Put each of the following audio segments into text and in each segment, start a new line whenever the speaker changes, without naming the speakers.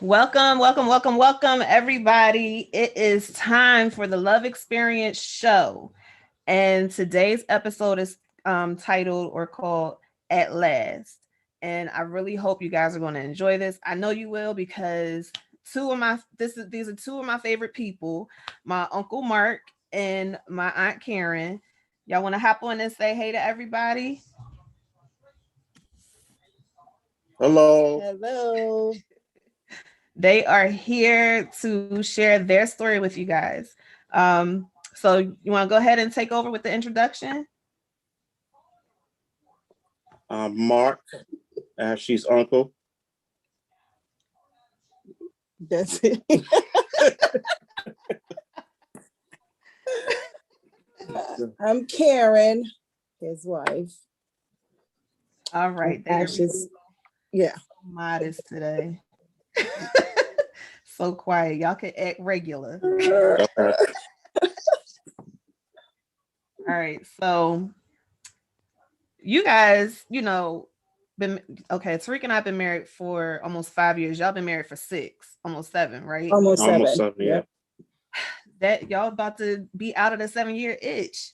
Welcome, welcome, welcome, welcome, everybody. It is time for the Love Experience Show. And today's episode is titled or called At Last. And I really hope you guys are going to enjoy this. I know you will because these are two of my favorite people, my Uncle Mark and my Aunt Karen. Y'all want to hop on and say hey to everybody?
Hello.
Hello.
They are here to share their story with you guys. So you want to go ahead and take over with the introduction?
Mark, Ashley's uncle.
That's it. I'm Karen, his wife.
All right.
Ashes. Yeah.
Modest today. So quiet. Y'all can act regular. All right. So you guys, been okay. Tariq and I have been married for almost 5 years. Y'all been married for 6, almost 7, right?
Almost seven.
Almost 7, yeah.
That y'all about to be out of the 7-year itch.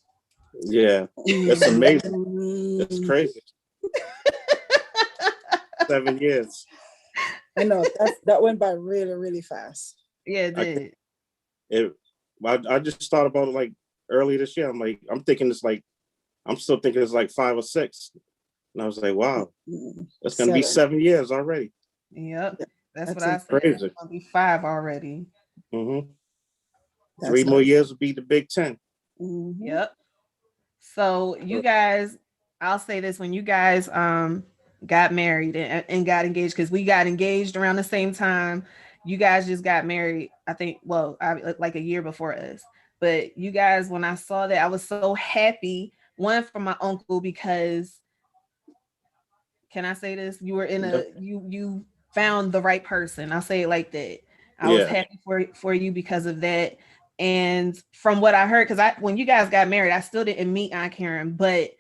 Yeah, it's amazing. It's crazy. 7 years.
I know that went by really, really fast.
Yeah, it did.
I just thought about it like earlier this year. I'm still thinking it's like 5 or 6. And I was like, wow, it's going to be 7 years already.
Yep. That's what I said.
Crazy.
It's going to be 5 already.
Mm-hmm. 3 more years will be the Big 10.
Mm-hmm.
Yep. So you guys, I'll say this, when you guys got married and got engaged, because we got engaged around the same time. You guys just got married, I think, like a year before us. But you guys, when I saw that, I was so happy. One, for my uncle, because can I say this? You were you found the right person. I'll say it like that. I was happy for you because of that. And from what I heard, because when you guys got married, I still didn't meet Aunt Karen, but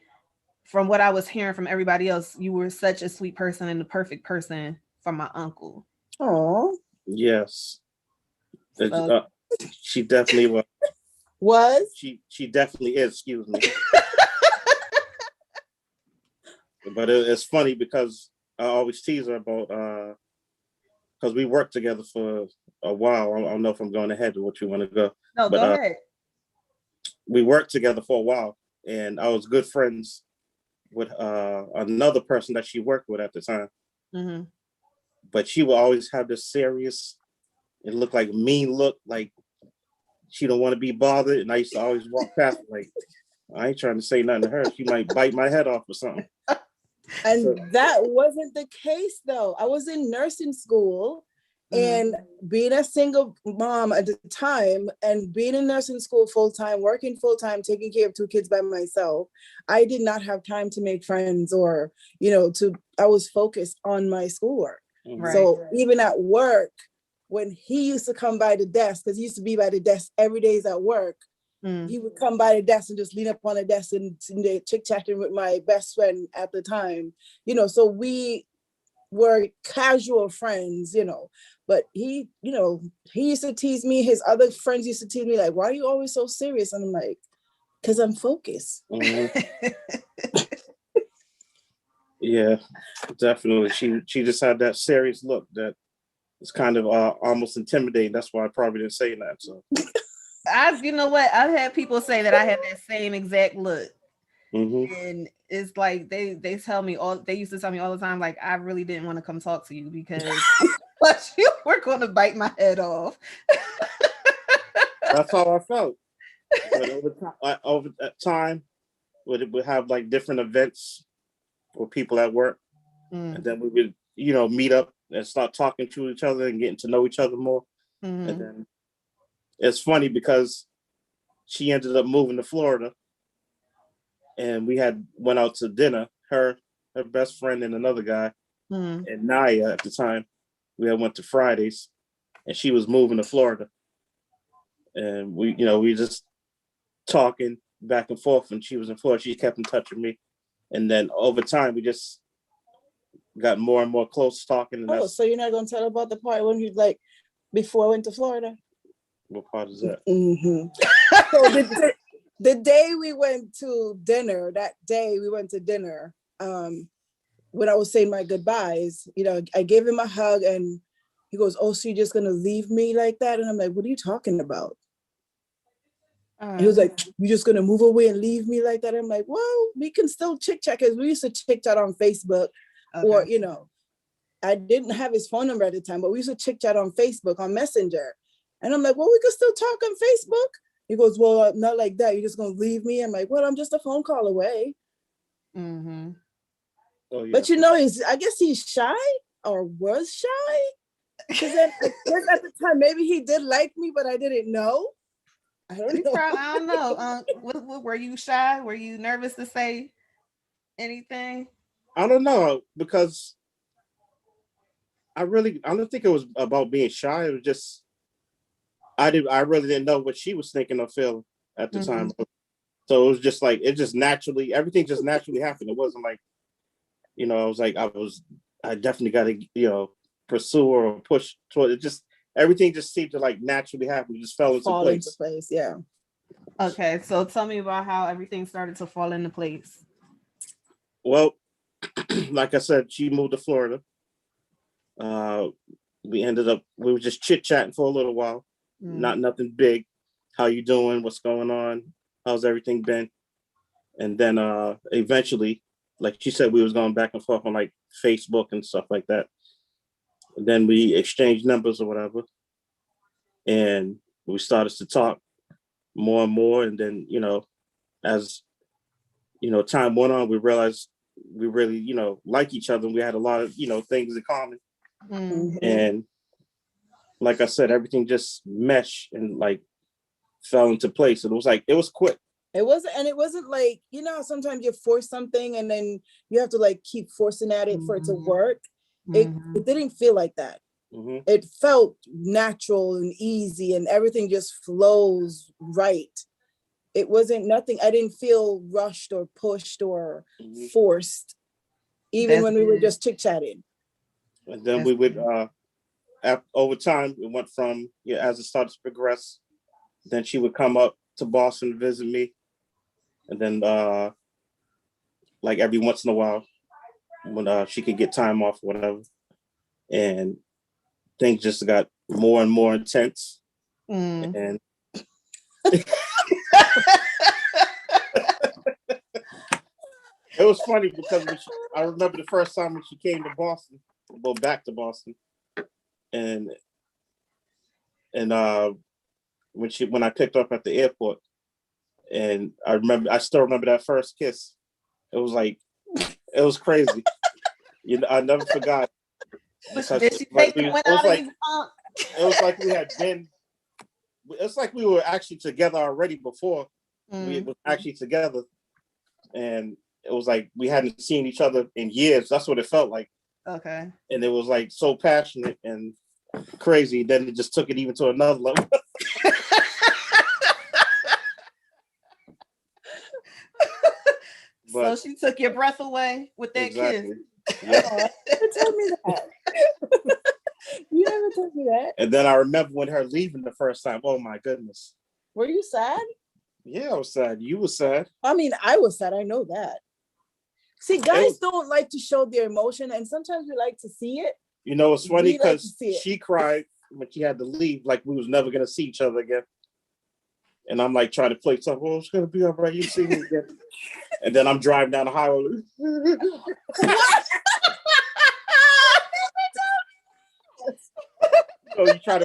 from what I was hearing from everybody else, you were such a sweet person and the perfect person for my uncle.
Oh.
Yes.
So,
she definitely was. She definitely is, excuse me. But it's funny because I always tease her about because we worked together for a while. I don't know if I'm going ahead to what you want to go.
No, but, go ahead.
We worked together for a while, and I was good friends with another person that she worked with at the time.
Mm-hmm.
But she would always have this serious, it looked like mean look, like she don't want to be bothered. And I used to always walk past her, like, I ain't trying to say nothing to her. She might bite my head off or something.
And that wasn't the case, though. I was in nursing school, and being a single mom at the time and being in nursing school full-time, working full-time, taking care of 2 kids by myself, I did not have time to make friends or, I was focused on my schoolwork.
Right.
So even at work, when he used to come by the desk, because he used to be by the desk every day at work, he would come by the desk and just lean up on the desk and chit-chatting with my best friend at the time. So we were casual friends, but he used to tease me. His other friends used to tease me, like, why are you always so serious? And I'm like, because I'm focused.
Yeah, definitely. She just had that serious look that is kind of almost intimidating. That's why I probably didn't say that. So
you know what? I've had people say that I have that same exact look. And it's like they used to tell me all the time, like, I really didn't want to come talk to you because you were going to bite my head off.
That's how I felt. But over time, we'd have like different events with people at work, and then we would meet up and start talking to each other and getting to know each other more. And then it's funny because she ended up moving to Florida, and we went out to dinner, her best friend and another guy, and Naya at the time. We had went to Fridays, and she was moving to Florida, and we just talking back and forth, and she was in Florida. She kept in touch with me, and then over time we just got more and more close talking. And
Oh, so you're not gonna tell about the part when you like before I went to Florida?
what part is that?
Mm-hmm. So the day we went to dinner, when I was saying my goodbyes, you know, I gave him a hug and he goes, "Oh, so you're just gonna leave me like that?" And I'm like, "What are you talking about?" He was like, "You're just gonna move away and leave me like that?" I'm like, "Well, we can still chit chat because we used to chit chat on Facebook, or you know, I didn't have his phone number at the time, but we used to chit chat on Facebook on Messenger." And I'm like, "Well, we could still talk on Facebook." He goes, "Well, not like that. You're just gonna leave me?" I'm like, "Well, I'm just a phone call away."
Mm-hmm.
Oh yeah.
But you know, I guess he's shy or was shy. Because at the time, maybe he did like me, but I didn't know. I don't know.
I don't know. What, were you shy? Were you nervous to say anything?
I don't know, because I don't think it was about being shy. It was just I really didn't know what she was thinking or feeling at the time. So it was just like everything just naturally happened. It wasn't like, you know, I definitely got to, you know, pursue or push toward it. Just everything just seemed to like naturally happen. It just fell into place.
Yeah.
Okay, so tell me about how everything started to fall into place.
Well, like I said, she moved to Florida. We were just chit chatting for a little while. Not nothing big. How you doing? What's going on? How's everything been? And then eventually, like she said, we was going back and forth on like Facebook and stuff like that. And then we exchanged numbers or whatever. And we started to talk more and more. And then, you know, as you know, time went on, we realized we really, you know, like each other. And we had a lot of, you know, things in common. And like I said, everything just meshed and like fell into place. And it was quick.
It wasn't like, you know, sometimes you force something and then you have to like keep forcing at it for it to work. It didn't feel like that. It felt natural and easy and everything just flows right. It wasn't nothing. I didn't feel rushed or pushed or forced, even when we were just chit-chatting.
And then we would over time, it went from, as it started to progress, then she would come up to Boston to visit me. And then like every once in a while, when she could get time off or whatever. And things just got more and more intense. And it was funny because I remember the first time when she came to Boston, back to Boston, and when I picked her up at the airport, and I still remember that first kiss. It was crazy. You know, I never forgot.
Did she take the one out of you?
It was like we had been. It's like we were actually together already before we were actually together, and it was like we hadn't seen each other in years. That's what it felt like.
Okay.
And it was like so passionate and crazy. Then it just took it even to another level.
So she took your breath away with that kiss.
Yeah.
Oh, you never told me that. You never told me that.
And then I remember when her leaving the first time. Oh my goodness.
Were you sad?
Yeah, I was sad. You were sad.
I mean, I was sad. I know that. See, guys don't like to show their emotion, and sometimes we like to see it.
You know, it's funny because she cried when she had to leave, like we was never gonna see each other again. And I'm like trying to play tough. Oh, it's gonna be all right. You see me again. And then I'm driving down the highway. So you try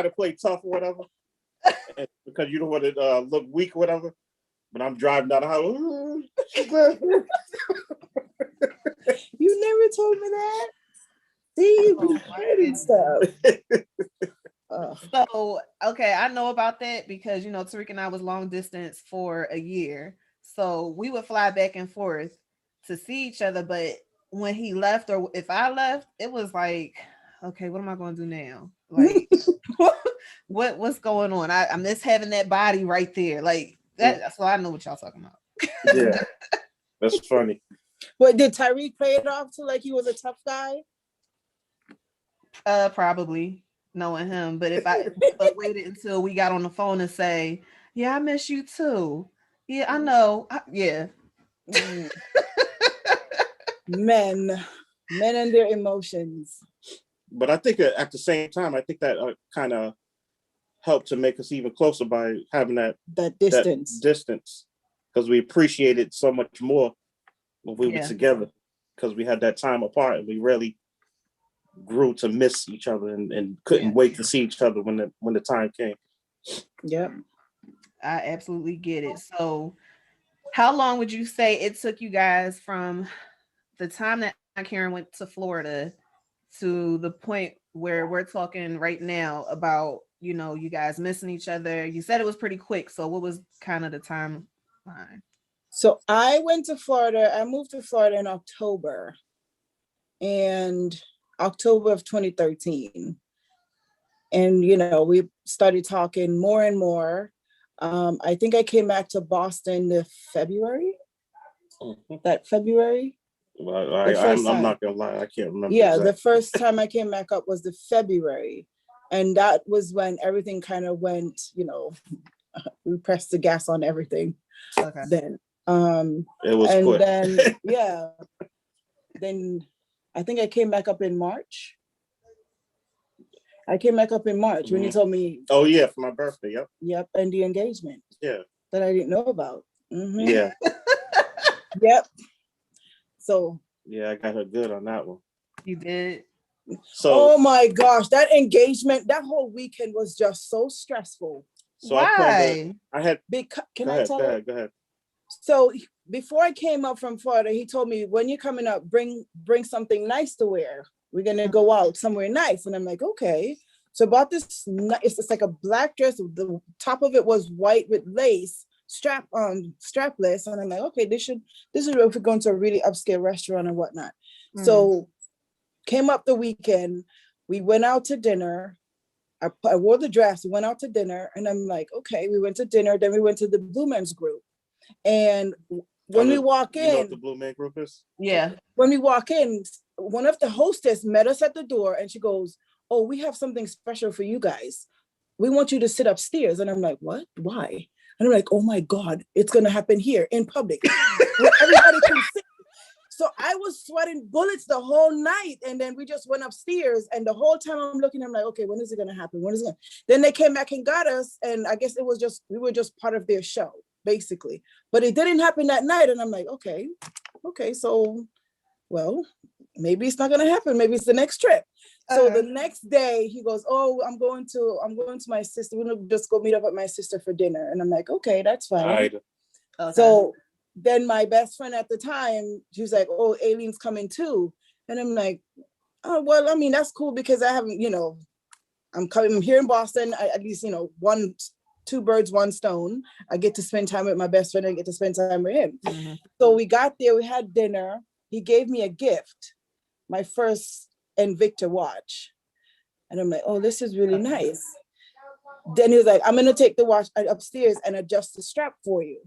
to play tough or whatever, because you don't want to look weak or whatever. But I'm driving down the highway.
You never told me that. See, you be hiding stuff.
So, okay, I know about that because, you know, Tariq and I was long distance for a year. So we would fly back and forth to see each other. But when he left or if I left, it was like, okay, what am I going to do now? Like, what's going on? I miss having that body right there. Like that. So I know what y'all talking about.
Yeah, that's funny.
What did Tyreek play it off to like he was a tough guy?
Probably knowing him. But if I waited until we got on the phone and say, "Yeah, I miss you too." Yeah, I know. Yeah.
Men and their emotions.
But I think at the same time, I think that kind of helped to make us even closer by having that distance, because we appreciate it so much more when we were together, because we had that time apart and we really grew to miss each other and couldn't wait to see each other when the time came.
Yep.
I absolutely get it. So how long would you say it took you guys from the time that Karen went to Florida to the point where we're talking right now about, you know, you guys missing each other? You said it was pretty quick. So what was kind of the timeline?
So I moved to Florida in October of 2013. And, you know, we started talking more and more. I think I came back to Boston in February. That February.
Well, I'm not gonna lie, I can't remember.
Yeah, exactly. The first time I came back up was the February, and that was when everything kind of went. You know, we pressed the gas on everything.
Okay.
Then,
it was
and
quick.
then yeah, then I think I came back up in March. I came back up in March when you told me.
Oh yeah, for my birthday. Yep.
Yep, and the engagement.
Yeah.
That I didn't know about. Mm-hmm.
Yeah.
Yep. So.
Yeah, I got her good on that one.
You did.
So. Oh my gosh, that engagement, that whole weekend was just so stressful.
So
why?
Can I tell you?
Go ahead.
So before I came up from Florida, he told me, when you're coming up, bring something nice to wear. We're gonna go out somewhere nice. And I'm like, okay. So I bought this, it's like a black dress. The top of it was white with lace, strapless. And I'm like, okay, this is if we're going to a really upscale restaurant or whatnot. So came up the weekend, we went out to dinner. I wore the dress, we went out to dinner, and I'm like, okay, we went to dinner, then we went to the Blue Men's group. And when we walk in,
you know what the Blue Man group is?
Yeah.
When we walk in, one of the hostess met us at the door and she goes, oh, we have something special for you guys. We want you to sit upstairs. And I'm like, what? Why? And I'm like, oh my God, it's going to happen here in public where everybody can sit. So I was sweating bullets the whole night. And then we just went upstairs. And the whole time I'm looking, I'm like, okay, when is it going to happen? Then they came back and got us. And I guess we were just part of their show, basically. But it didn't happen that night. And I'm like, okay, so, well, maybe it's not going to happen. Maybe it's the next trip. So the next day he goes, oh, I'm going to my sister. We're going to just go meet up with my sister for dinner. And I'm like, okay, that's fine.
Right.
Okay. So then my best friend at the time, she was like, oh, Aileen's coming too. And I'm like, oh, well, I mean, that's cool because I haven't, I'm here in Boston. At least, 2 birds, 1 stone. I get to spend time with my best friend. I get to spend time with him. Mm-hmm. So we got there, we had dinner. He gave me a gift, my first Invicta watch. And I'm like, oh, this is really nice. Then he was like, I'm going to take the watch upstairs and adjust the strap for you.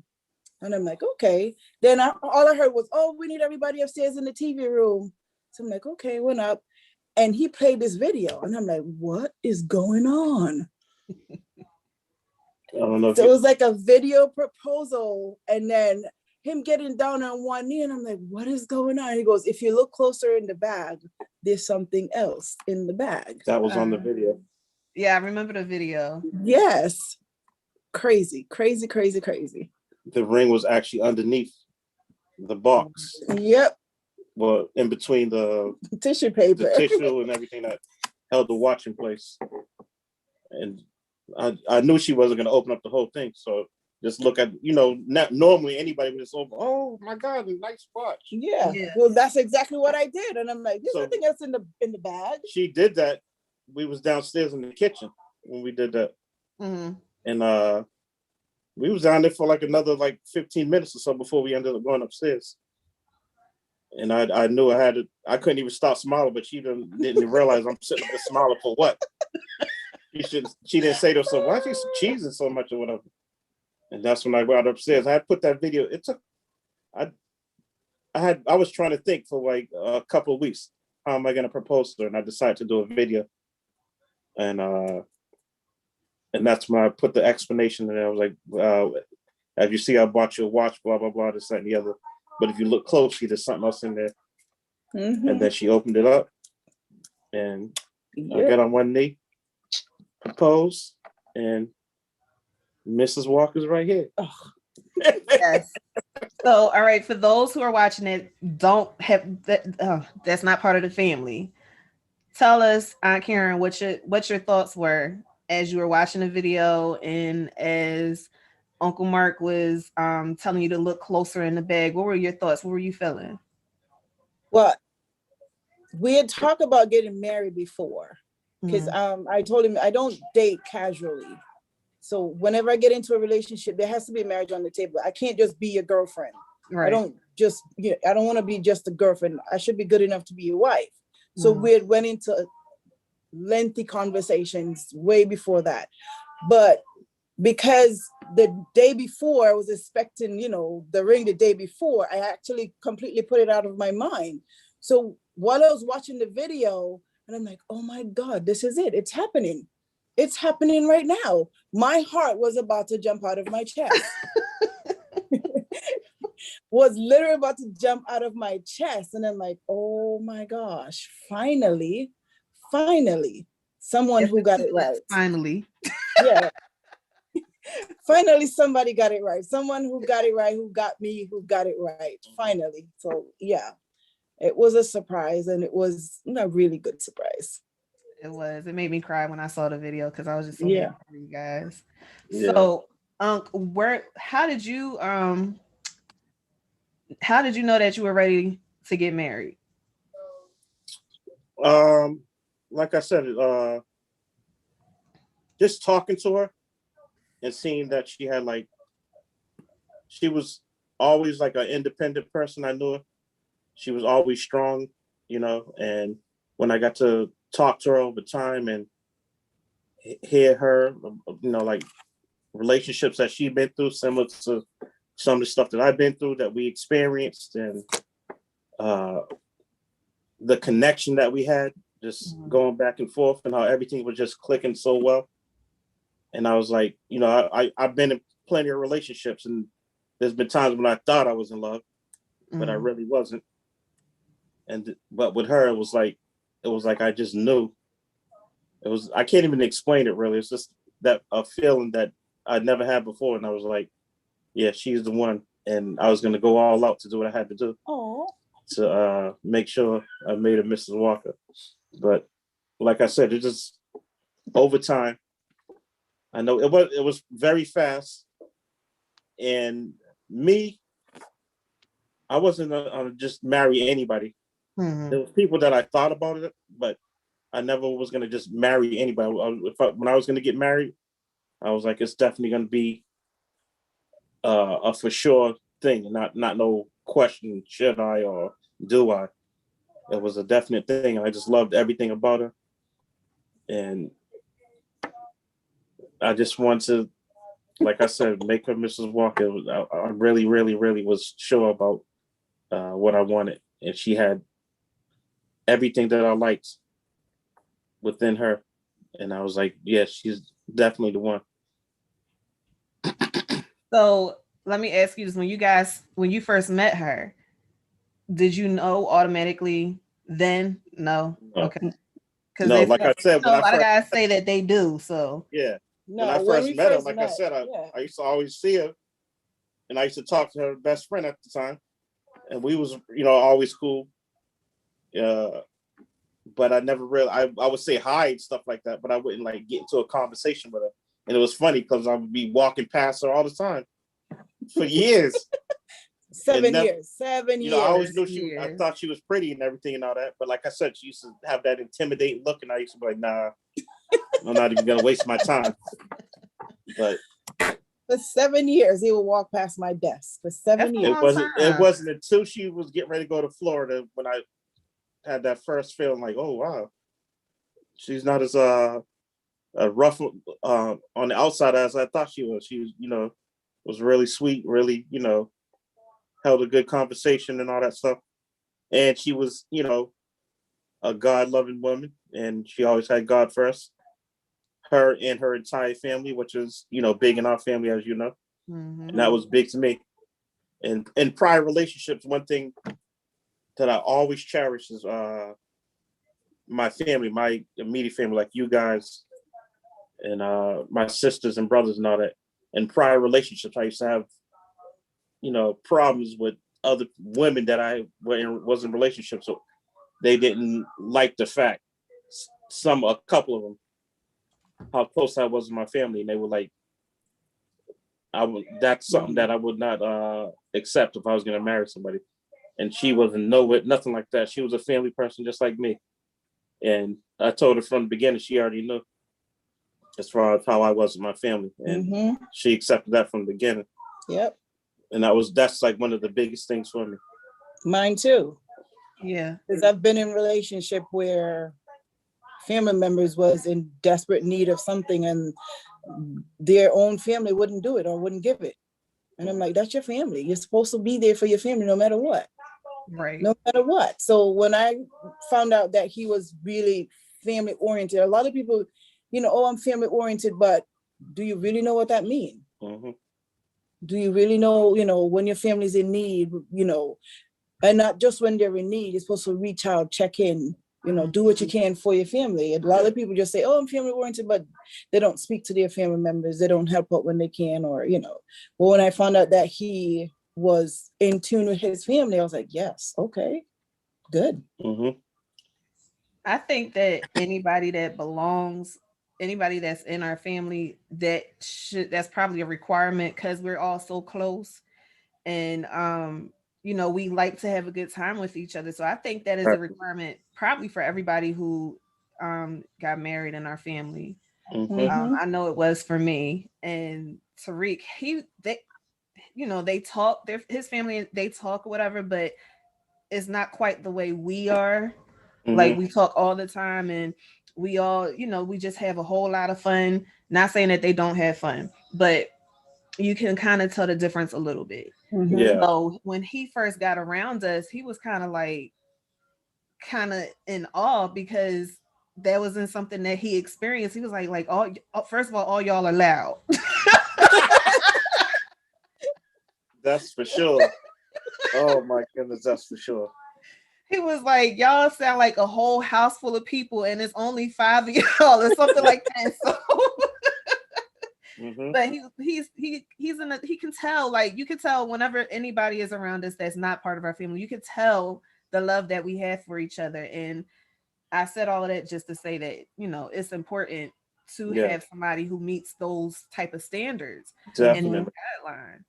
And I'm like, okay. Then all I heard was, oh, we need everybody upstairs in the TV room. So I'm like, okay, went up. And he played this video. And I'm like, what is going on?
I don't know.
So it was like a video proposal. And then him getting down on one knee. And I'm like, what is going on? He goes, if you look closer in the bag, there's something else in the bag.
That was on the video.
Yeah, I remember the video.
Yes. Crazy, crazy, crazy, crazy.
The ring was actually underneath the box.
Yep.
Well, in between the
tissue paper,
the tissue and everything that held the watch in place. And I knew she wasn't going to open up the whole thing. So just look at, not normally anybody would just open, oh my God, a nice watch.
Yeah. Well, that's exactly what I did. And I'm like, there's nothing else in the bag.
She did that. We was downstairs in the kitchen when we did that.
Mm-hmm.
And we was down there for like another 15 minutes or so before we ended up going upstairs. And I knew I couldn't even stop smiling, but she didn't realize I'm sitting there smiling for what? She didn't say to herself, why is she cheesing so much or whatever? And that's when I got upstairs. I had put that video. I I was trying to think for like a couple of weeks, how am I gonna propose to her? And I decided to do a video. And that's when I put the explanation in there. I was like, as you see, I bought you a watch, blah, blah, blah, this, that, and the other. But if you look closely, there's something else in there. And then she opened it up, and I got on one knee, proposed, and Mrs. Walker's right here.
Oh.
Yes. So, all right, for those who are watching it, don't have that. That's not part of the family. Tell us, Aunt Karen, what your thoughts were as you were watching the video and as Uncle Mark was telling you to look closer in the bag. What were your thoughts? What were you feeling?
Well, we had talked about getting married before, because I told him I don't date casually. So whenever I get into a relationship, there has to be a marriage on the table. I can't just be your girlfriend. Right. I don't want to be just a girlfriend. I should be good enough to be your wife. So we had went into lengthy conversations way before that. But because the day before I was expecting, the ring the day before, I actually completely put it out of my mind. So while I was watching the video, and I'm like, oh my God, this is it. It's happening. It's happening right now. My heart was about to jump out of my chest. Was literally about to jump out of my chest. And I'm like, oh my gosh, finally, someone who got it right.
Finally.
Yeah. Finally, somebody got it right. Someone who got it right, who got me, who got it right. Finally. So yeah, it was a surprise, and it was a really good surprise.
It was. It made me cry when I saw the video because I was just so
happy
for you guys.
Yeah.
So, how did you know that you were ready to get married?
Like I said, just talking to her and seeing that she was always like an independent person. I knew her. She was always strong, and when I got to talk to her over time and hear her, like relationships that she'd been through, similar to some of the stuff that I've been through, that we experienced, and the connection that we had, just going back and forth, and how everything was just clicking so well. And I was like, I've been in plenty of relationships, and there's been times when I thought I was in love, but I really wasn't. But with her, it was like I just knew. I can't even explain it really. It's just that a feeling that I'd never had before. And I was like, yeah, she's the one. And I was going to go all out to do what I had to do to make sure I made her Mrs. Walker. But like I said, it just over time. I know it was very fast. And me, I wasn't gonna just marry anybody. There was people that I thought about it, but I never was going to just marry anybody. When I was going to get married, I was like, it's definitely going to be a for sure thing, not no question, should I or do I? It was a definite thing. I just loved everything about her. And I just want to, like I said, make her Mrs. Walker. I really, really, really was sure about what I wanted. And she had everything that I liked within her. And I was like, yeah, she's definitely the one.
So let me ask you this. When you first met her, did you know automatically then? No. Okay. Because
like I said,
a lot of guys say that they do. So
yeah. No, when I first met her, like I said, I used to always see her, and I used to talk to her best friend at the time, and we was, always cool. But I never really, I would say hi and stuff like that, but I wouldn't like get into a conversation with her. And it was funny because I would be walking past her all the time for years.
7 years. I
always knew I thought she was pretty and everything and all that. But like I said, she used to have that intimidating look, and I used to be like, nah, I'm not even going to waste my time. But
for 7 years, he would walk past my desk for 7 years.
It wasn't until she was getting ready to go to Florida when I had that first feeling like, oh wow, she's not as rough on the outside as I thought she was. She was, was really sweet, really, held a good conversation and all that stuff. And she was, a God-loving woman, and she always had God first. Her and her entire family, which is, big in our family, as you know.
Mm-hmm.
And that was big to me. And in prior relationships, one thing that I always cherish is my family, my immediate family, like you guys and my sisters and brothers and all that. In prior relationships, I used to have, problems with other women that I was in relationships with. They didn't like the fact, a couple of them, how close I was with my family, and they were like, that's something that I would not accept if I was going to marry somebody. And she wasn't nothing like that. She was a family person just like me. And I told her from the beginning, she already knew as far as how I was with my family. And she accepted that from the beginning.
Yep.
And that's like one of the biggest things for me.
Mine too.
Yeah.
Because I've been in a relationship where family members was in desperate need of something and their own family wouldn't do it or wouldn't give it. And I'm like, that's your family. You're supposed to be there for your family no matter what.
Right.
No matter what. So when I found out that he was really family oriented, a lot of people, I'm family oriented, but do you really know what that means?
Mm-hmm.
Do you really know, when your family's in need, and not just when they're in need, you're supposed to reach out, check in, do what you can for your family. And a lot of people just say, oh, I'm family oriented, but they don't speak to their family members. They don't help out when they can, or, But when I found out that he was in tune with his family, I was like, yes, okay, good.
Mm-hmm.
I think that anybody that belongs, anybody that's in our family, that's probably a requirement because we're all so close. And we like to have a good time with each other. So I think that is a requirement probably for everybody who got married in our family. I know it was for me. And Tariq, they talk, his family, they talk whatever, but it's not quite the way we are. Like we talk all the time and we all, we just have a whole lot of fun. Not saying that they don't have fun, but you can kind of tell the difference a little bit.
Yeah.
So when he first got around us, he was kind of in awe because that wasn't something that he experienced. He was like all first of all y'all are loud.
That's for sure. Oh my goodness, that's for sure.
He was like, y'all sound like a whole house full of people, and it's only 5 of y'all, or something like that. So, but he can tell, like you can tell whenever anybody is around us that's not part of our family, you can tell the love that we have for each other. And I said all of that just to say that it's important to have somebody who meets those type of standards.
Definitely.
And guideline.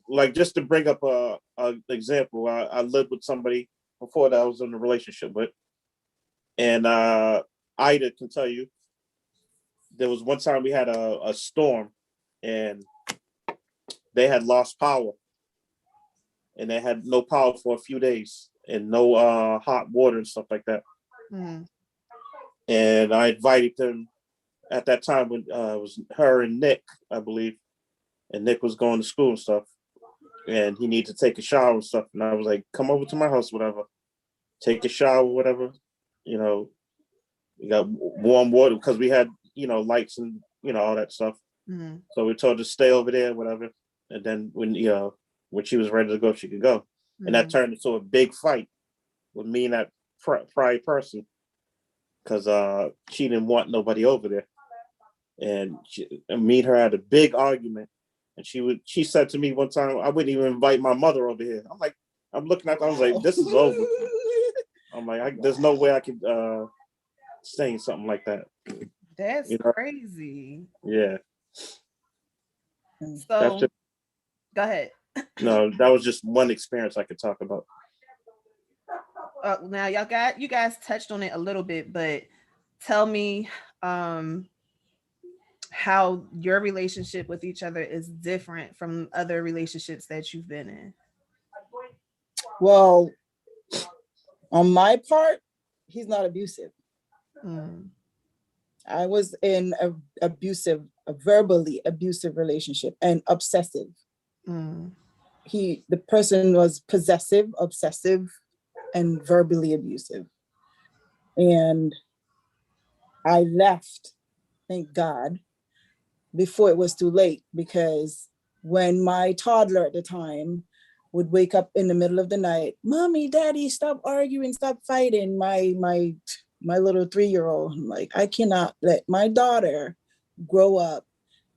Like just to bring up a example, I lived with somebody before that I was in a relationship with, and Ida can tell you there was one time we had a storm and they had lost power and they had no power for a few days and no hot water and stuff like that. And I invited them at that time when it was her and Nick, I believe. And Nick was going to school and stuff, and he needed to take a shower and stuff. And I was like, come over to my house, whatever. Take a shower, whatever. We got warm water because we had, lights and, all that stuff. So we told her to stay over there, whatever. And then when she was ready to go, she could go. And that turned into a big fight with me and that prior person because she didn't want nobody over there. And me and her had a big argument. And she said to me one time, I wouldn't even invite my mother over here. I'm looking at her, I was like, this is over. I'm like, there's no way I could say something like that.
That's crazy.
Yeah.
So go ahead.
No, that was just one experience I could talk about.
Now you guys touched on it a little bit, but tell me how your relationship with each other is different from other relationships that you've been in.
Well, on my part, he's not abusive. I was in a verbally abusive relationship and obsessive. the person was possessive, obsessive, and verbally abusive. And I left, thank God, before it was too late, because when my toddler at the time would wake up in the middle of the night, Mommy, Daddy, stop arguing, stop fighting. My little 3-year-old, I'm like, I cannot let my daughter grow up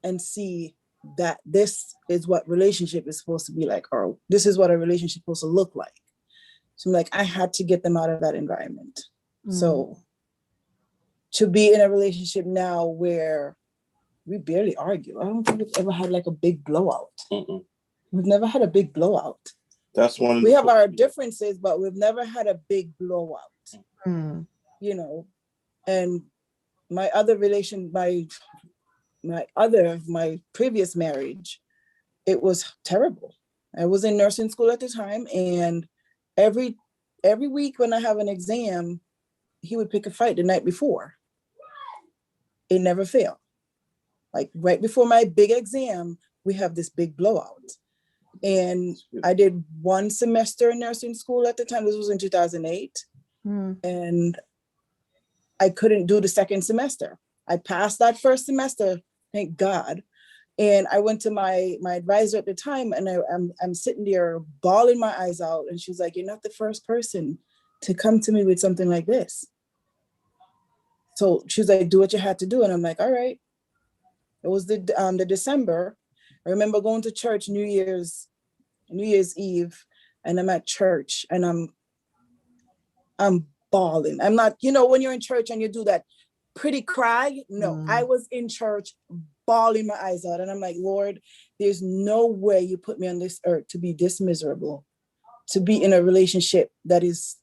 and see that this is what relationship is supposed to be like, or this is what a relationship is supposed to look like. So I'm like, I had to get them out of that environment. So to be in a relationship now where we barely argue. I don't think we've ever had like a big blowout. We've never had a big blowout.
That's one.
We have our differences, but we've never had a big blowout. You know, and my other relation, my previous marriage, it was terrible. I was in nursing school at the time, and every week when I have an exam, he would pick a fight the night before. It never failed. Like right before my big exam, we have this big blowout. And I did 1 semester in nursing school at the time. This was in 2008. And I couldn't do the second semester. I passed that first semester, thank God. And I went to my advisor at the time, and I'm sitting there bawling my eyes out. And she's like, you're not the first person to come to me with something like this. So she's like, do what you had to do. And I'm like, all right. It was the December. I remember going to church New Year's Eve, and I'm at church, and I'm bawling. I'm not, when you're in church and you do that pretty cry. No, I was in church bawling my eyes out, and I'm like, Lord, there's no way you put me on this earth to be this miserable, to be in a relationship that is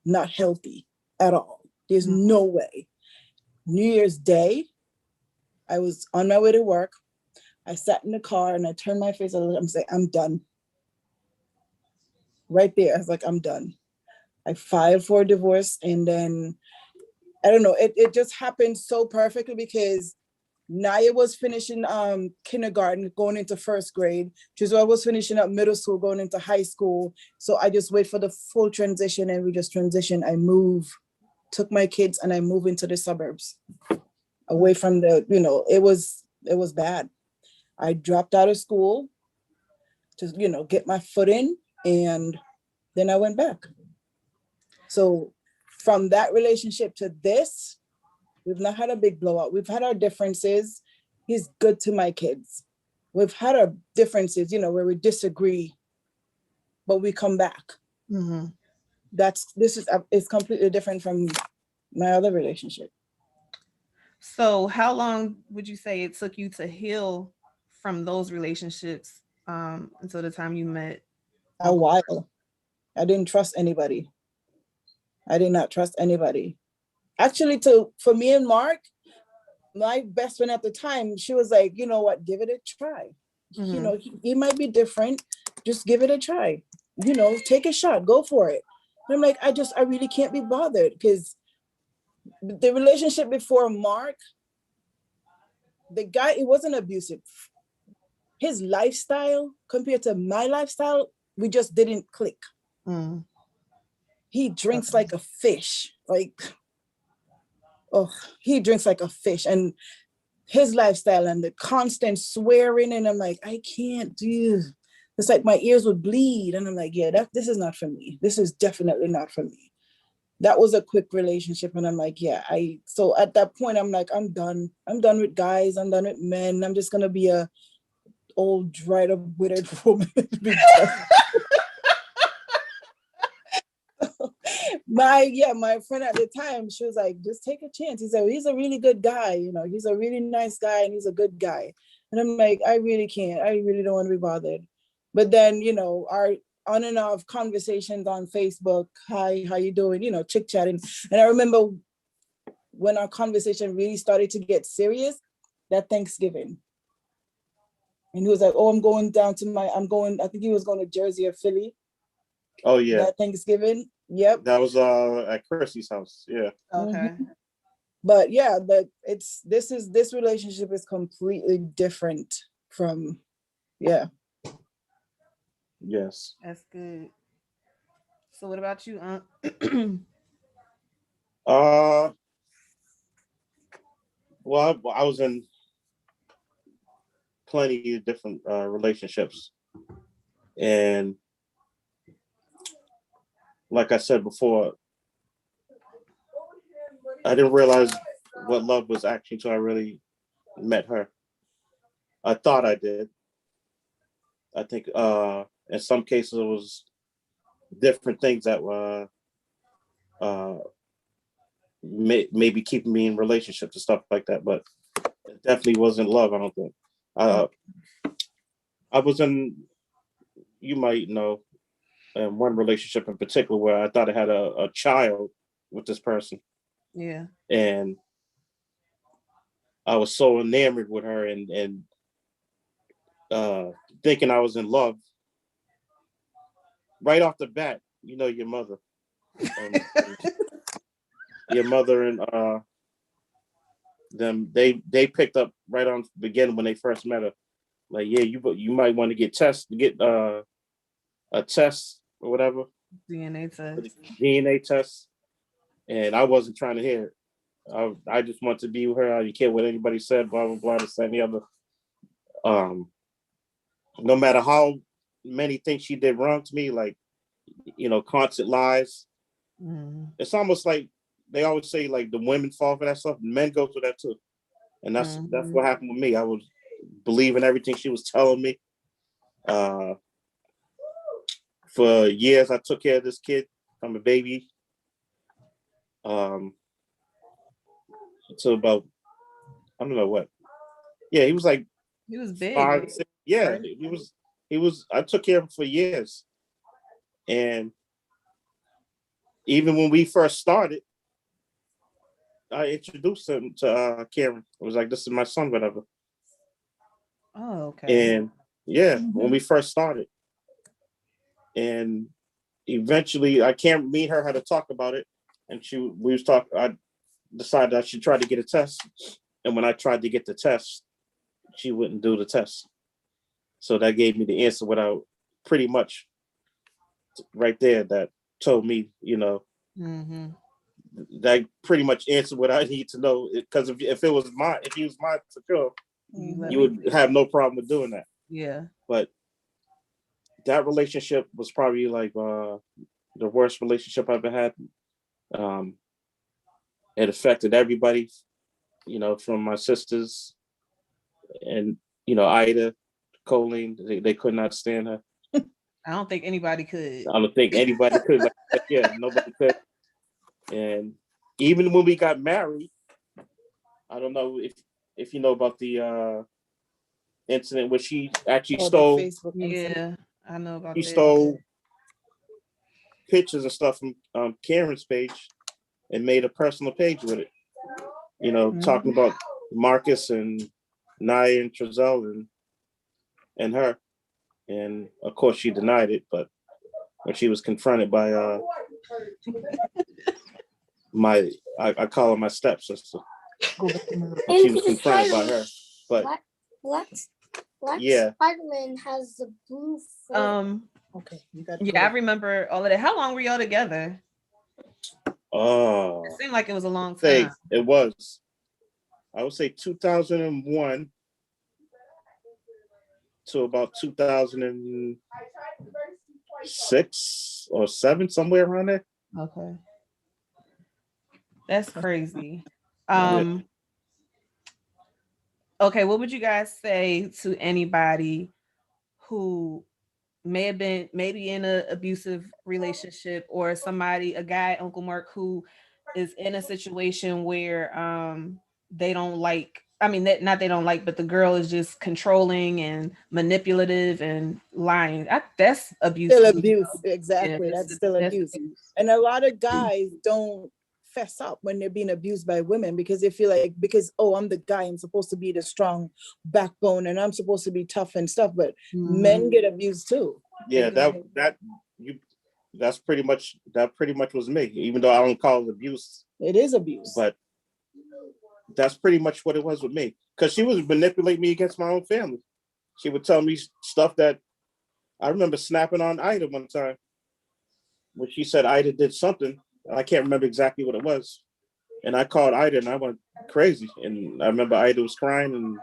not healthy at all. There's no way. New Year's Day, I was on my way to work. I sat in the car and I turned my face. I'm saying, I'm done. Right there, I was like, I'm done. I filed for a divorce, and then, I don't know, it just happened so perfectly because Naya was finishing kindergarten, going into first grade. Trizwa was finishing up middle school, going into high school. So I just wait for the full transition, and we just transitioned. I took my kids, and I moved into the suburbs, away from the, it was bad. I dropped out of school to, get my foot in, and then I went back. So from that relationship to this, we've not had a big blowout. We've had our differences. He's good to my kids. We've had our differences, where we disagree, but we come back. It's completely different from my other relationship.
So how long would you say it took you to heal from those relationships until the time you met?
A while. I didn't trust anybody. I did not trust anybody. Actually, for me and Mark, my best friend at the time, she was like, you know what, give it a try. He might be different. Just give it a try. Take a shot, go for it. And I'm like, I really can't be bothered, because the relationship before Mark, the guy, it wasn't abusive. His lifestyle compared to my lifestyle, we just didn't click. He drinks like a fish. He drinks like a fish. And his lifestyle and the constant swearing, and I'm like, I can't do. It's like my ears would bleed. And I'm like, yeah, this is not for me. This is definitely not for me. That was a quick relationship. And I'm like, yeah, so at that point, I'm like, I'm done. I'm done with guys. I'm done with men. I'm just going to be a old, dried up, withered woman. My friend at the time, she was like, just take a chance. He said, well, he's a really good guy. He's a really nice guy, and he's a good guy. And I'm like, I really can't. I really don't want to be bothered. But then, our on and off conversations on Facebook, hi, how you doing? Chit chatting. And I remember when our conversation really started to get serious, that Thanksgiving. And he was like, oh, I think he was going to Jersey or Philly.
Oh yeah.
That Thanksgiving. Yep.
That was at Chrissy's house. Yeah.
Okay.
But yeah, this relationship is completely different from, yeah.
Yes.
That's good. So what about you, Aunt?
Uh, well, I was in plenty of different relationships, and like I said before, I didn't realize what love was actually until I really met her. I thought I did. I think in some cases it was different things that were uh, maybe keeping me in relationships and stuff like that, but it definitely wasn't love. I don't think. Uh, I was in, you might know, in one relationship in particular where I thought I had a child with this person,
Yeah.
and I was so enamored with her and uh, thinking I was in love right off the bat. You know your mother, and your mother and them they picked up right on the beginning when they first met her. Like, yeah, you might want to get a test or whatever,
DNA test.
DNA test, and I wasn't trying to hear it. I just want to be with her. I didn't care what anybody said, blah blah blah, this and the other. Um, no matter how many things she did wrong to me, like constant lies. It's almost like they always say like the women fall for that stuff. Men go through that too, and that's what happened with me. I was believing everything she was telling me. For years, I took care of this kid from a baby. Until about, I don't know what. Yeah, he was like
He was big.
5,
Right?
6. Yeah,
Right?
He was. I took care of him for years, and even when we first started, I introduced him to Karen. I was like, "This is my son," whatever.
Oh, okay.
And yeah, when we first started, and eventually, I can't meet her had to talk about it, and we was talking. I decided I should try to get a test, and when I tried to get the test, she wouldn't do the test. So that gave me the answer without pretty much right there that told me, that pretty much answered what I need to know. Because if he was mine for sure, you would have no problem with doing that.
Yeah.
But that relationship was probably like the worst relationship I've ever had. It affected everybody, from my sisters and, Ida, Colleen, they could not stand her.
I don't think anybody could.
I don't think anybody could. Yeah, nobody could. And even when we got married, I don't know if you know about the incident where she actually stole.
Yeah, I know about
She
that.
stole pictures and stuff from Karen's page and made a personal page with it. Talking about Marcus and Naya and Trezell and her. And of course she denied it, but when she was confronted by I call her my stepsister. She was confronted by her. But
what
yeah.
Spider-Man has the blue foot.
Okay, I remember all of that. How long were y'all together?
Oh,
it seemed like it was a long time.
It was. I would say 2001 to about 2006 or 7, somewhere around there.
Okay, that's crazy. Okay, what would you guys say to anybody who may have been maybe in an abusive relationship, or a guy, Uncle Mark, who is in a situation where they don't like, not they don't like, but the girl is just controlling and manipulative and lying. That's abuse.
Still abuse, exactly.
Yeah,
that's still abuse. And a lot of guys don't fess up when they're being abused by women because they feel like, I'm the guy, I'm supposed to be the strong backbone and I'm supposed to be tough and stuff, but men get abused too.
Yeah, that pretty much was me, even though I don't call it abuse.
It is abuse.
But that's pretty much what it was with me, because she was manipulating me against my own family. She would tell me stuff that I remember snapping on Ida one time when she said Ida did something. I can't remember exactly what it was. And I called Ida and I went crazy. And I remember Ida was crying and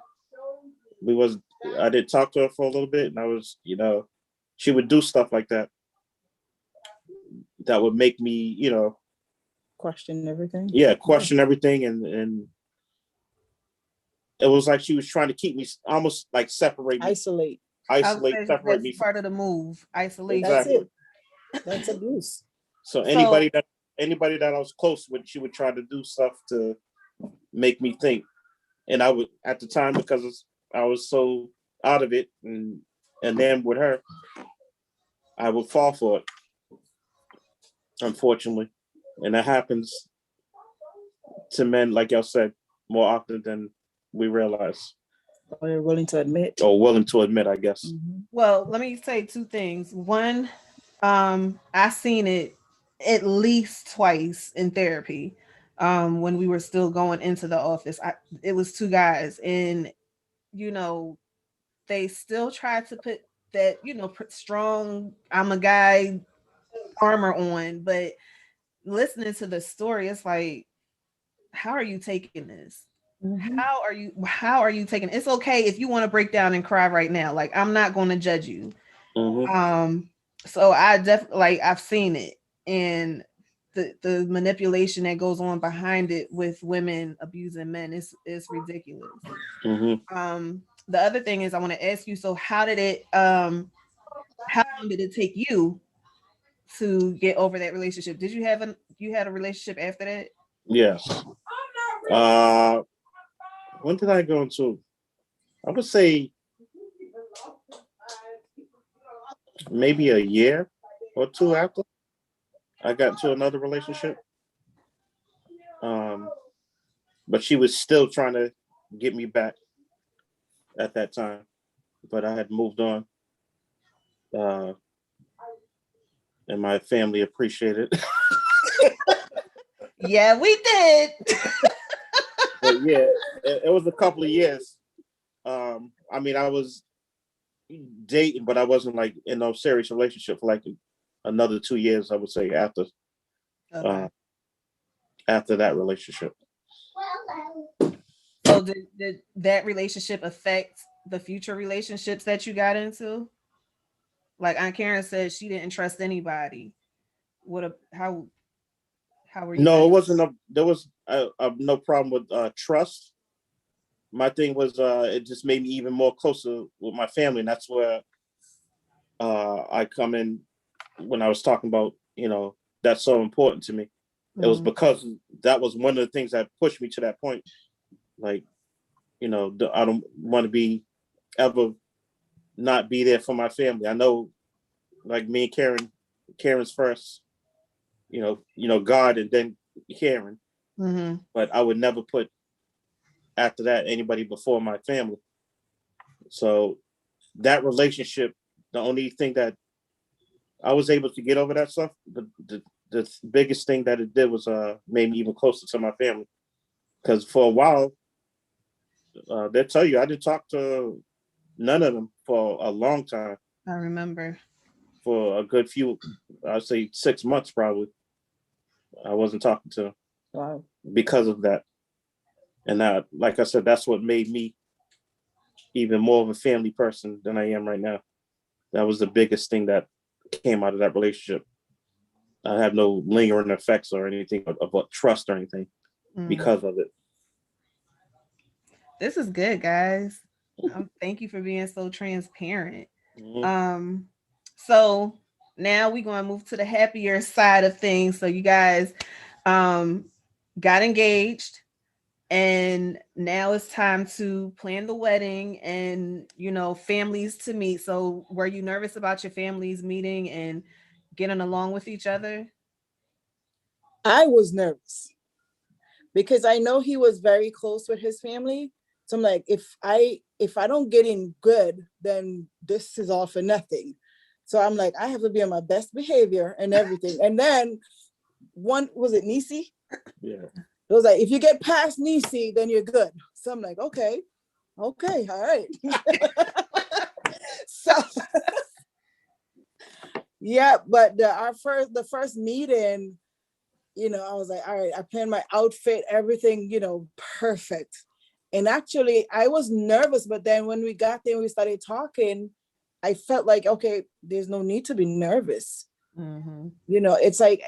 I did talk to her for a little bit. And I was, she would do stuff like that. That would make me,
question everything.
Yeah, question everything. And it was like she was trying to keep me, almost like separate me.
Isolate,
separate me.
Part of the move. Isolation.
Exactly.
That's abuse.
So anybody that I was close with, she would try to do stuff to make me think. And I would, at the time, because I was so out of it, and then with her, I would fall for it, unfortunately. And that happens to men, like y'all said, more often than we realize.
Or they're willing to admit.
Or willing to admit, I guess.
Mm-hmm.
Well, let me say two things. One, I seen it at least twice in therapy. When we were still going into the office, it was two guys, and they still tried to put that strong I'm a guy armor on, but listening to the story, it's like, how are you taking this? Mm-hmm. How are you taking it? It's okay if you want to break down and cry right now. Like, I'm not going to judge you. Mm-hmm. So I definitely, I've seen it, and the manipulation that goes on behind it with women abusing men is ridiculous. Mm-hmm. The other thing is, I want to ask you, so how long did it take you to get over that relationship? Did you had a relationship after that?
Yes. When did I go into? I would say maybe a year or two after I got into another relationship. But she was still trying to get me back at that time, but I had moved on. And my family appreciated it.
Yeah, we did.
But yeah, it was a couple of years. I was dating, but I wasn't like in no serious relationship for like another 2 years, I would say, after that relationship.
So did that relationship affect the future relationships that you got into? Like Aunt Karen said, she didn't trust anybody. How were you?
No, it wasn't. There was no problem with trust. My thing was it just made me even more closer with my family, and that's where I come in when I was talking about, that's so important to me. Mm-hmm. It was because that was one of the things that pushed me to that point. Like, I don't want to be ever not be there for my family. I know, like me and Karen's first, God and then Karen. Mm-hmm. But I would never put after that anybody before my family. So that relationship, the only thing that I was able to get over that stuff, the biggest thing that it did was made me even closer to my family. Because for a while, they'll tell you I didn't talk to none of them for a long time.
I remember.
For a good few, I'd say 6 months probably. I wasn't talking to them. Wow. Because of that. And that, like I said, that's what made me even more of a family person than I am right now. That was the biggest thing that came out of that relationship. I have no lingering effects or anything about trust or anything because of it.
This is good, guys. Thank you for being so transparent. Mm-hmm. So now we're going to move to the happier side of things. So you guys got engaged, and now it's time to plan the wedding and, families to meet. So were you nervous about your families meeting and getting along with each other?
I was nervous because I know he was very close with his family. So I'm like, if I don't get in good, then this is all for nothing. So I'm like, I have to be on my best behavior and everything. And then was it Nisi?
Yeah.
It was like, if you get past Nisi, then you're good. So I'm like, okay, all right. Yeah, but the first meeting, you know, I was like, all right, I planned my outfit, everything, you know, perfect. And actually, I was nervous, but then when we got there, we started talking, I felt like, okay, there's no need to be nervous.
Mm-hmm.
You know, it's like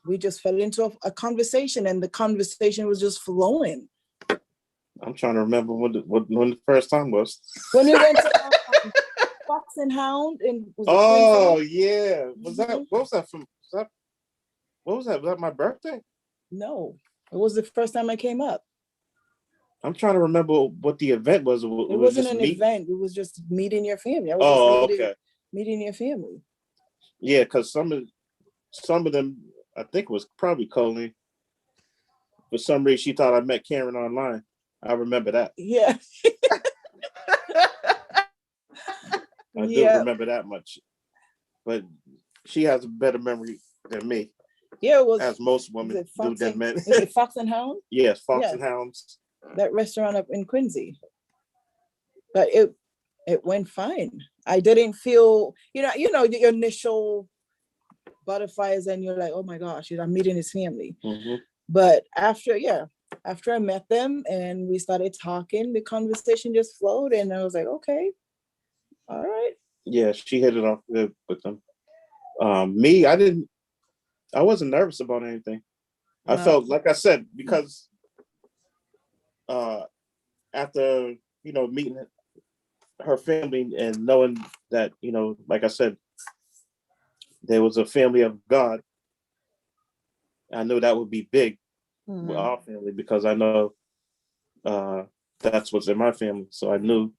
we just fell into a conversation, and the conversation was just flowing.
I'm trying to remember when the first time was.
When we went to Fox and Hound, and
yeah, was that? What was that from? What was that? Was that my birthday?
No, it was the first time I came up.
I'm trying to remember what the event was. It
wasn't an event. It was just meeting your family.
Okay.
Meeting your family.
Yeah, because some of them, I think it was probably Colleen. For some reason, she thought I met Karen online. I remember that.
Yeah.
I do remember that much. But she has a better memory than me.
Yeah, it was.
As most women do than men.
Is it Fox and Hound?
Yes, Fox and Hounds.
That restaurant up in Quincy. But it went fine. I didn't feel, you know, the initial butterflies, and you're like, oh my gosh, I'm meeting his family.
Mm-hmm.
But after I met them and we started talking, the conversation just flowed, and I was like, okay, all right.
Yeah, she hit it off good with them. Me, I wasn't nervous about anything. No. I felt, like I said, because after, you know, meeting her family and knowing that, you know, like I said, there was a family of God, I knew that would be big with our family, because I know that's what's in my family. So I knew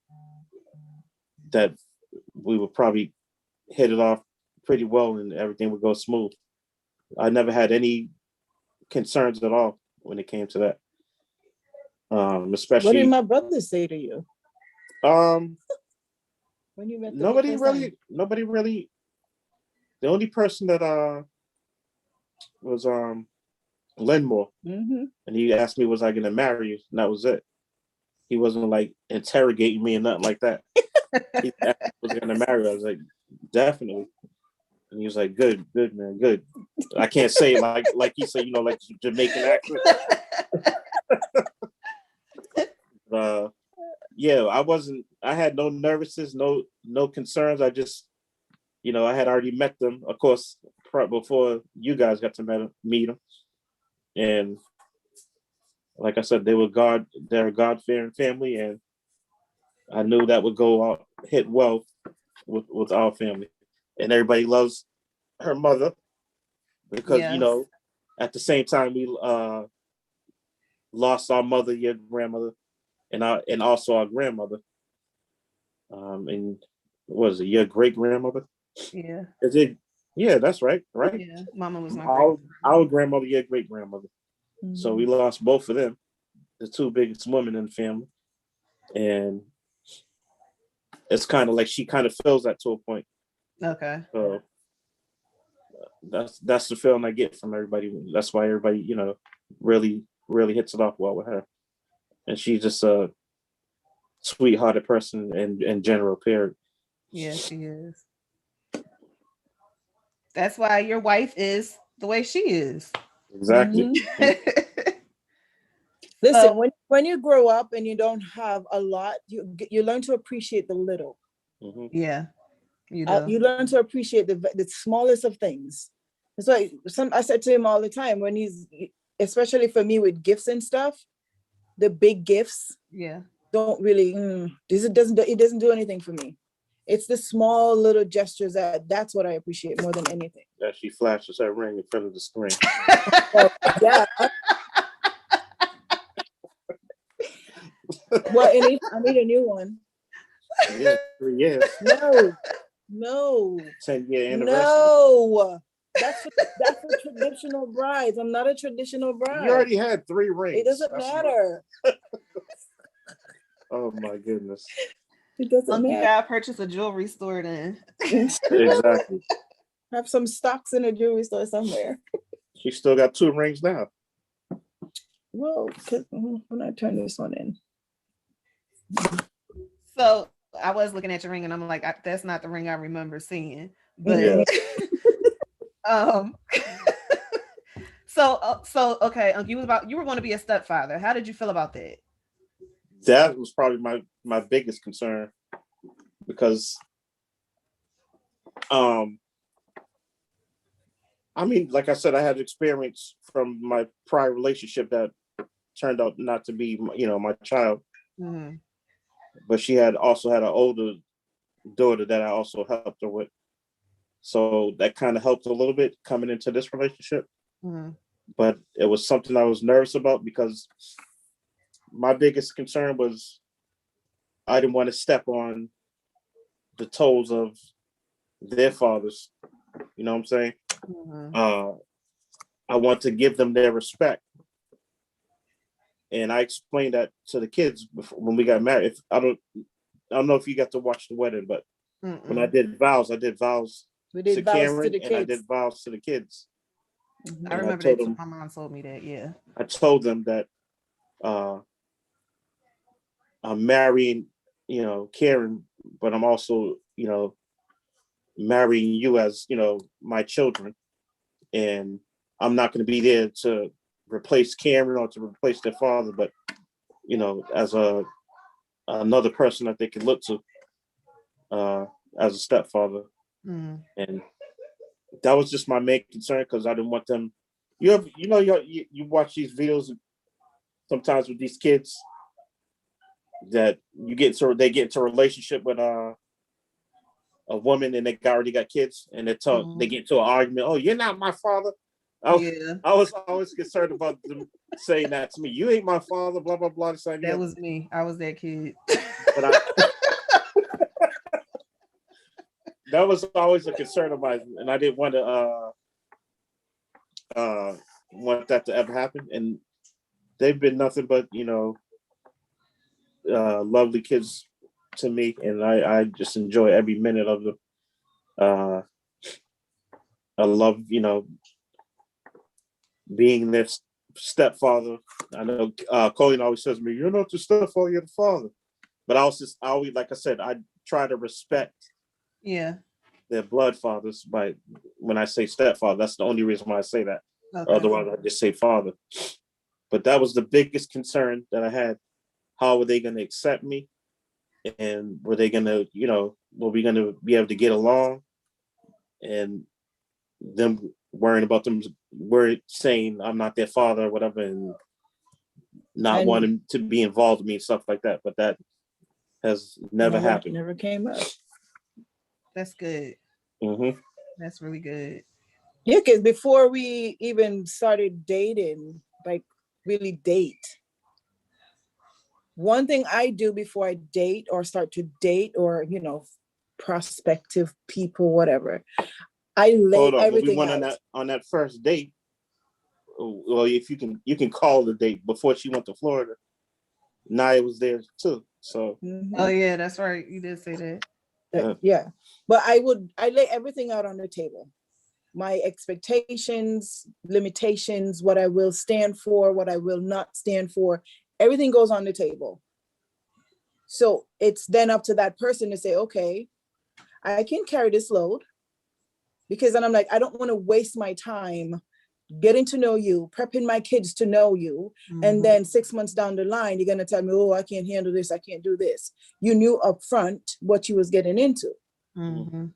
that we would probably hit it off pretty well and everything would go smooth. I never had any concerns at all when it came to that. Especially,
what did my brother say to you?
When
you met
nobody really. The only person that was Lenmore, and he asked me, was I gonna marry you? And that was it. He wasn't like interrogating me and nothing like that. He asked me, was I gonna marry you? I was like, definitely. And he was like, good, man, good. I can't say it like he said, you know, like Jamaican accent. Yeah, I had no nervousness, no concerns. I just, you know, I had already met them, of course, before you guys got to meet them. And like I said, they're a God-fearing family, and I knew that would hit well with our family. And everybody loves her mother because, you know, at the same time we lost our mother, your grandmother, and also our grandmother. And what is it, your great grandmother?
Yeah.
Is it? Yeah, that's right.
Yeah, Mama was my
our grandmother, your great grandmother. Mm-hmm. So we lost both of them, the two biggest women in the family, and it's kind of like she kind of feels that to a point.
Okay.
So that's the feeling I get from everybody. That's why everybody, you know, really hits it off well with her, and she's just a sweethearted person and general period.
Yeah, she is. That's why your wife is the way she is.
Exactly.
Mm-hmm. Listen, when you grow up and you don't have a lot, you learn to appreciate the little.
Mm-hmm. Yeah,
you learn to appreciate the smallest of things. That's why I said to him all the time, when especially for me with gifts and stuff, the big gifts, don't really. It doesn't do anything for me. It's the small little gestures that's what I appreciate more than anything.
That she flashes her ring in front of the screen.
Yeah. Well, I need a new one.
Yeah, 3 years.
No.
10-year anniversary.
No. That's for traditional brides. I'm not a traditional bride.
You already had 3 rings.
It doesn't matter.
Oh my goodness.
It doesn't matter.
You gotta purchase a jewelry store then.
Exactly.
Have some stocks in a jewelry store somewhere.
She still got 2 rings now.
Well, when I turn this one in.
So I was looking at your ring and I'm like, that's not the ring I remember seeing. But um so okay, you were going to be a stepfather. How did you feel about that?
That was probably my biggest concern, because I mean, like I said, I had experience from my prior relationship that turned out not to be, my child. Mm-hmm. But she also had an older daughter that I also helped her with. So that kind of helped a little bit coming into this relationship. Mm-hmm. But it was something I was nervous about, because my biggest concern was I didn't want to step on the toes of their fathers. You know what I'm saying? Mm-hmm. I want to give them their respect. And I explained that to the kids when we got married. I don't know if you got to watch the wedding, but when I did vows
we did
to
vows
Cameron,
to the kids.
and I did vows to the kids.
Mm-hmm. I remember that too. My mom told me that. Yeah.
I told them that I'm marrying, Karen, but I'm also, marrying you as, my children. And I'm not going to be there to replace Cameron or to replace their father, but, as another person that they can look to as a stepfather. Mm. And that was just my main concern, because I didn't want them. You watch these videos sometimes with these kids that they get into a relationship with a woman, and they already got kids, and they get into an argument. Oh, you're not my father. I was always concerned about them saying that to me. You ain't my father. Blah blah blah.
That was me. I was that kid.
But that was always a concern of mine, and I didn't want to want that to ever happen. And they've been nothing but lovely kids to me, and I just enjoy every minute of them. I love being their stepfather. I know Colleen always says to me, "You're not the stepfather, you're the father." But I always, like I said, I try to respect their blood fathers. By when I say stepfather, that's the only reason why I say that. Okay. Otherwise, I just say father. But that was the biggest concern that I had. How were they going to accept me? And were they going to, were we going to be able to get along? And them worrying about them saying I'm not their father or whatever, and not wanting to be involved with me and stuff like that. But that has never happened.
Never came up.
That's good.
Mm-hmm.
That's really good.
Yeah, because before we even started dating, like really date, one thing I do before I date or start to date or, prospective people, whatever, I lay everything
when we went
out.
on that first date, well, if you can call the date, before she went to Florida, Naya was there too. So
oh yeah, that's right. You did say that.
Yeah. But I lay everything out on the table. My expectations, limitations, what I will stand for, what I will not stand for, everything goes on the table. So it's then up to that person to say, okay, I can carry this load, because then I'm like, I don't want to waste my time getting to know you, prepping my kids to know you. Mm-hmm. And then 6 months down the line, you're going to tell me, oh, I can't handle this. I can't do this. You knew up front what you was getting into. Mm-hmm.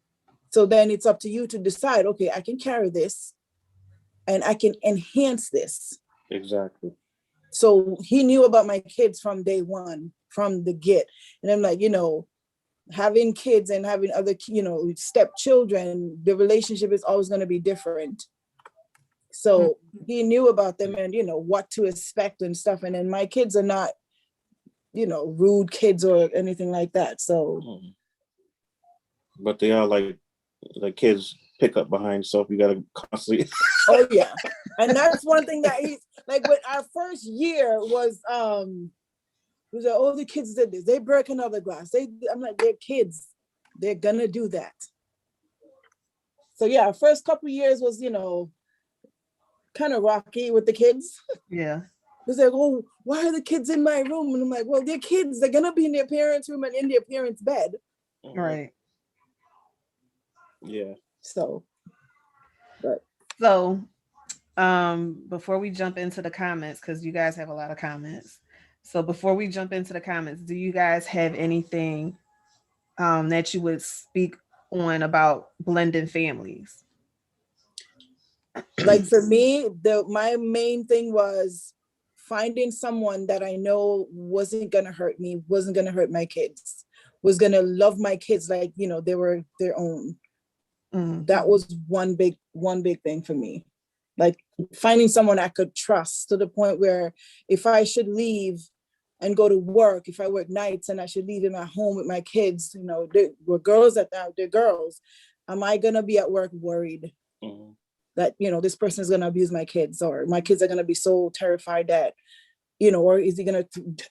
So then it's up to you to decide, okay, I can carry this and I can enhance this.
Exactly.
So he knew about my kids from day one, from the get. And I'm like, having kids and having other, stepchildren, the relationship is always going to be different. So he knew about them and, what to expect and stuff. And then my kids are not, rude kids or anything like that. So.
But they are like kids pick up behind, so you got to constantly.
Oh, yeah. And that's one thing that he's like, when our first year was like, oh, the kids did this. They broke another glass. I'm like, they're kids. They're going to do that. So, yeah, first couple of years was, kind of rocky with the kids.
Yeah.
It was like, oh, why are the kids in my room? And I'm like, well, they're kids. They're going to be in their parents' room and in their parents' bed.
Right.
Yeah.
So, but
before we jump into the comments, because you guys have a lot of comments. So before we jump into the comments, do you guys have anything that you would speak on about blending families?
like for me, my main thing was finding someone that I know wasn't gonna hurt me, wasn't gonna hurt my kids, was gonna love my kids like, you know, they were their own. That was one big thing for me. Like finding someone I could trust to the point where if I should leave and go to work, if I work nights and I should leave in my home with my kids, you know, they were girls at that, they're girls. Am I gonna be at work worried that, you know, this person is gonna abuse my kids, or my kids are gonna be so terrified that, you know, or is he gonna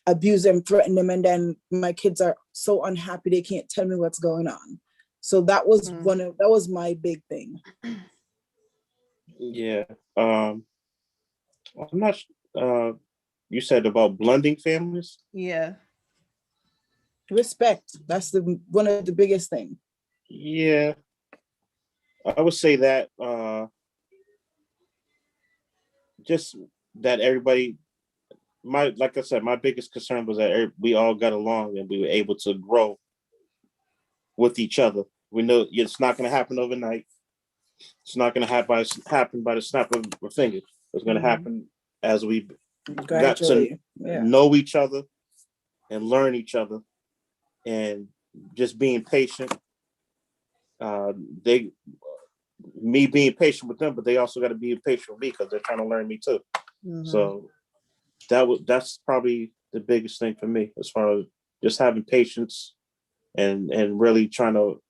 abuse them, threaten them, and then my kids are so unhappy they can't tell me what's going on. So that was that was my big thing.
Yeah. I'm not you said about blending families?
Yeah.
Respect. That's one of the biggest thing.
Yeah. I would say that just that everybody, like I said, my biggest concern was that we all got along and we were able to grow with each other. We know it's not going to happen overnight. It's not going to happen by the snap of a finger. It's going to happen as we got to know each other and learn each other, and just being patient. Me being patient with them, but they also got to be patient with me because they're trying to learn me too. So that's probably the biggest thing for me, as far as just having patience and really trying to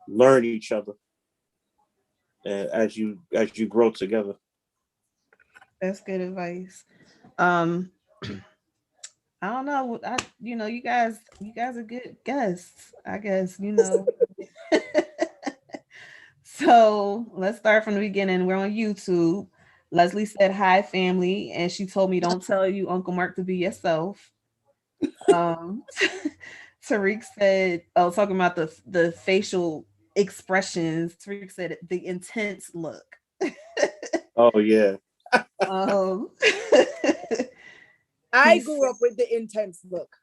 learn each other as you grow together.
That's good advice. I don't know. You guys are good guests, I guess, you know. So let's start from the beginning. We're on YouTube. Leslie said, "Hi, family," and she told me, "Don't tell you Uncle Mark to be yourself." Tariq said, "Oh, talking about the facial expressions." Tariq said, "The intense look."
Oh yeah. I grew up with the intense look.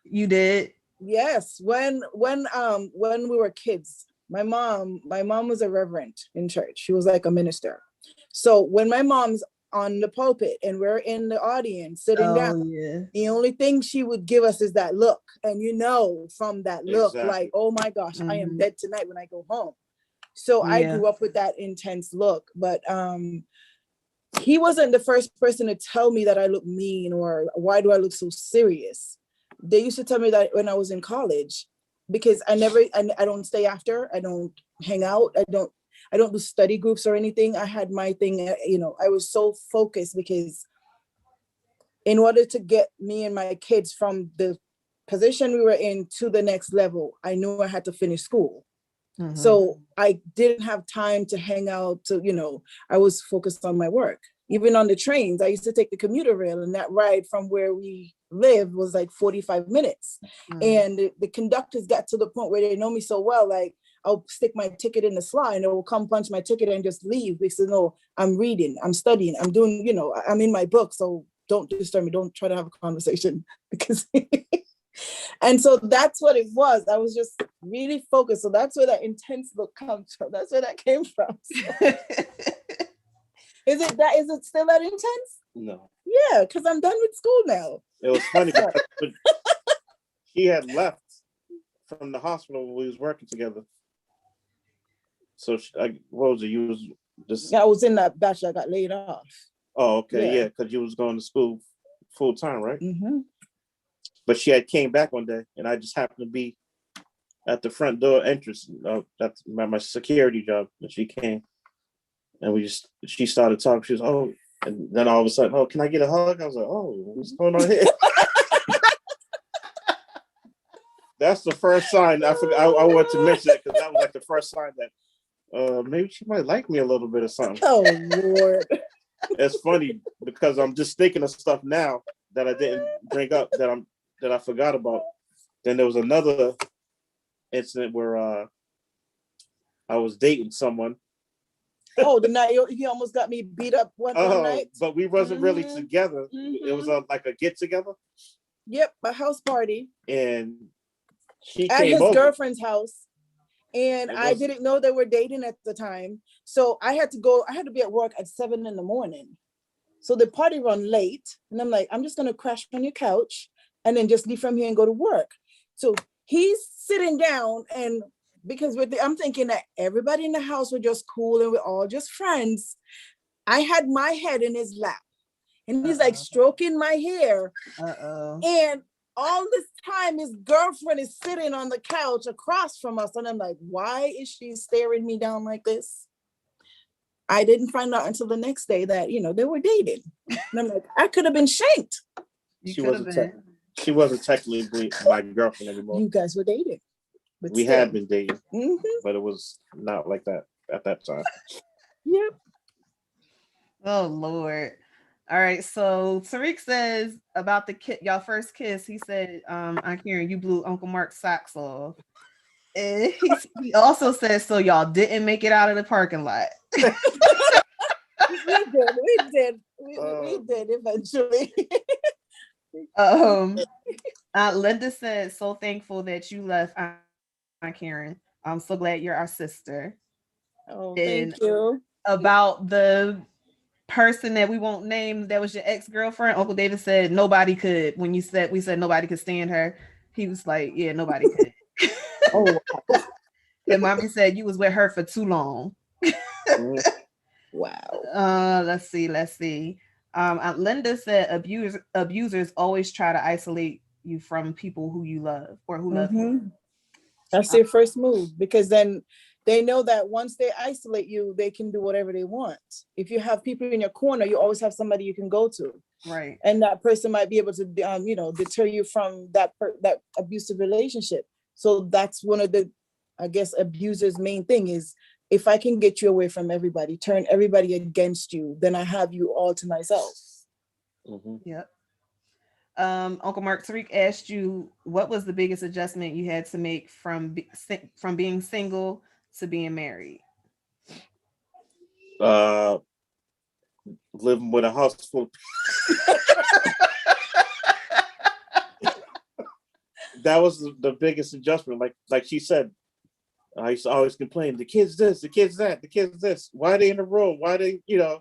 You did?
Yes. When we were kids, my mom was a reverend in church. She was like a minister. So when my mom's on the pulpit and we're in the audience sitting down, the only thing she would give us is that look. And you know, from that look, like, oh my gosh, I am dead tonight when I go home. So I grew up with that intense look. But he wasn't the first person to tell me that I look mean or why do I look so serious. They used to tell me that when I was in college, because I don't stay after, I don't hang out, I don't do study groups or anything. I had my thing, you know, I was so focused because in order to get me and my kids from the position we were in to the next level, I knew I had to finish school. So I didn't have time to hang out, to, you know, I was focused on my work. Even on the trains, I used to take the commuter rail, and that ride from where we lived was like 45 minutes. And the conductors got to the point where they know me so well, like I'll stick my ticket in the slot and they will come punch my ticket and just leave. They said, no, I'm reading, I'm studying, I'm doing, you know, I'm in my book. So don't disturb me. Don't try to have a conversation because and so that's what it was. I was just really focused. So that's where that intense look comes from. That's where that came from. So. Is it still that intense?
No.
Yeah, because I'm done with school now.
It was funny because he had left from the hospital when we was working together. So what was it? You was just...
I was in that batch that got laid off.
Oh, okay, yeah, because you was going to school full time, right? But she had came back one day, and I just happened to be at the front door entrance. That's my security job. And she came, and she started talking. She was, oh, and then all of a sudden, oh, can I get a hug? I was like, oh, what's going on here? That's the first sign. I forgot. I wanted to mention it because that was like the first sign that maybe she might like me a little bit or something.
Oh Lord.
It's funny because I'm just thinking of stuff now that I didn't bring up that I forgot about. Then there was another incident where I was dating someone.
Oh, the night he almost got me beat up one night.
But we wasn't really together. It was like a get together.
Yep, a house party.
And she
at
came
his
over.
girlfriend's house. And I didn't know they were dating at the time. So I had to be at work at 7 a.m. So the party run late. And I'm like, I'm just going to crash on your couch and then just leave from here and go to work. So he's sitting down, and because I'm thinking that everybody in the house were just cool and we're all just friends. I had my head in his lap and he's like stroking my hair. And all this time his girlfriend is sitting on the couch across from us. And I'm like, why is she staring me down like this? I didn't find out until the next day that, they were dating. And I'm like, I could have been shanked.
She wasn't technically my girlfriend anymore.
You guys were dating.
We had been dating, but it was not like that at that time.
Yep.
Oh, Lord. All right. So Tariq says about y'all first kiss, he said, Aunt Karen, you blew Uncle Mark's socks off. And he also says, so y'all didn't make it out of the parking lot.
We did eventually.
Linda said, so thankful that you left, Aunt Karen. I'm so glad you're our sister.
Oh, thank you.
About the person that we won't name that was your ex-girlfriend, Uncle David said nobody could. When we said nobody could stand her, he was like, yeah, nobody could.
Oh,
and Mommy said you was with her for too long.
Wow.
Let's see. Linda said abusers always try to isolate you from people who you love or who love you.
That's their first move, because then they know that once they isolate you, they can do whatever they want. If you have people in your corner, you always have somebody you can go to.
Right.
And that person might be able to, deter you from that abusive relationship. So that's one of the, I guess, abusers' main thing is, if I can get you away from everybody, turn everybody against you, then I have you all to myself.
Yep. Uncle Mark, Tariq asked you, what was the biggest adjustment you had to make from being single to being married?
Living with a house full of that was the biggest adjustment. Like she said, I used to always complain, the kids this, the kids that, the kids this. Why are they in the room? Why are they, why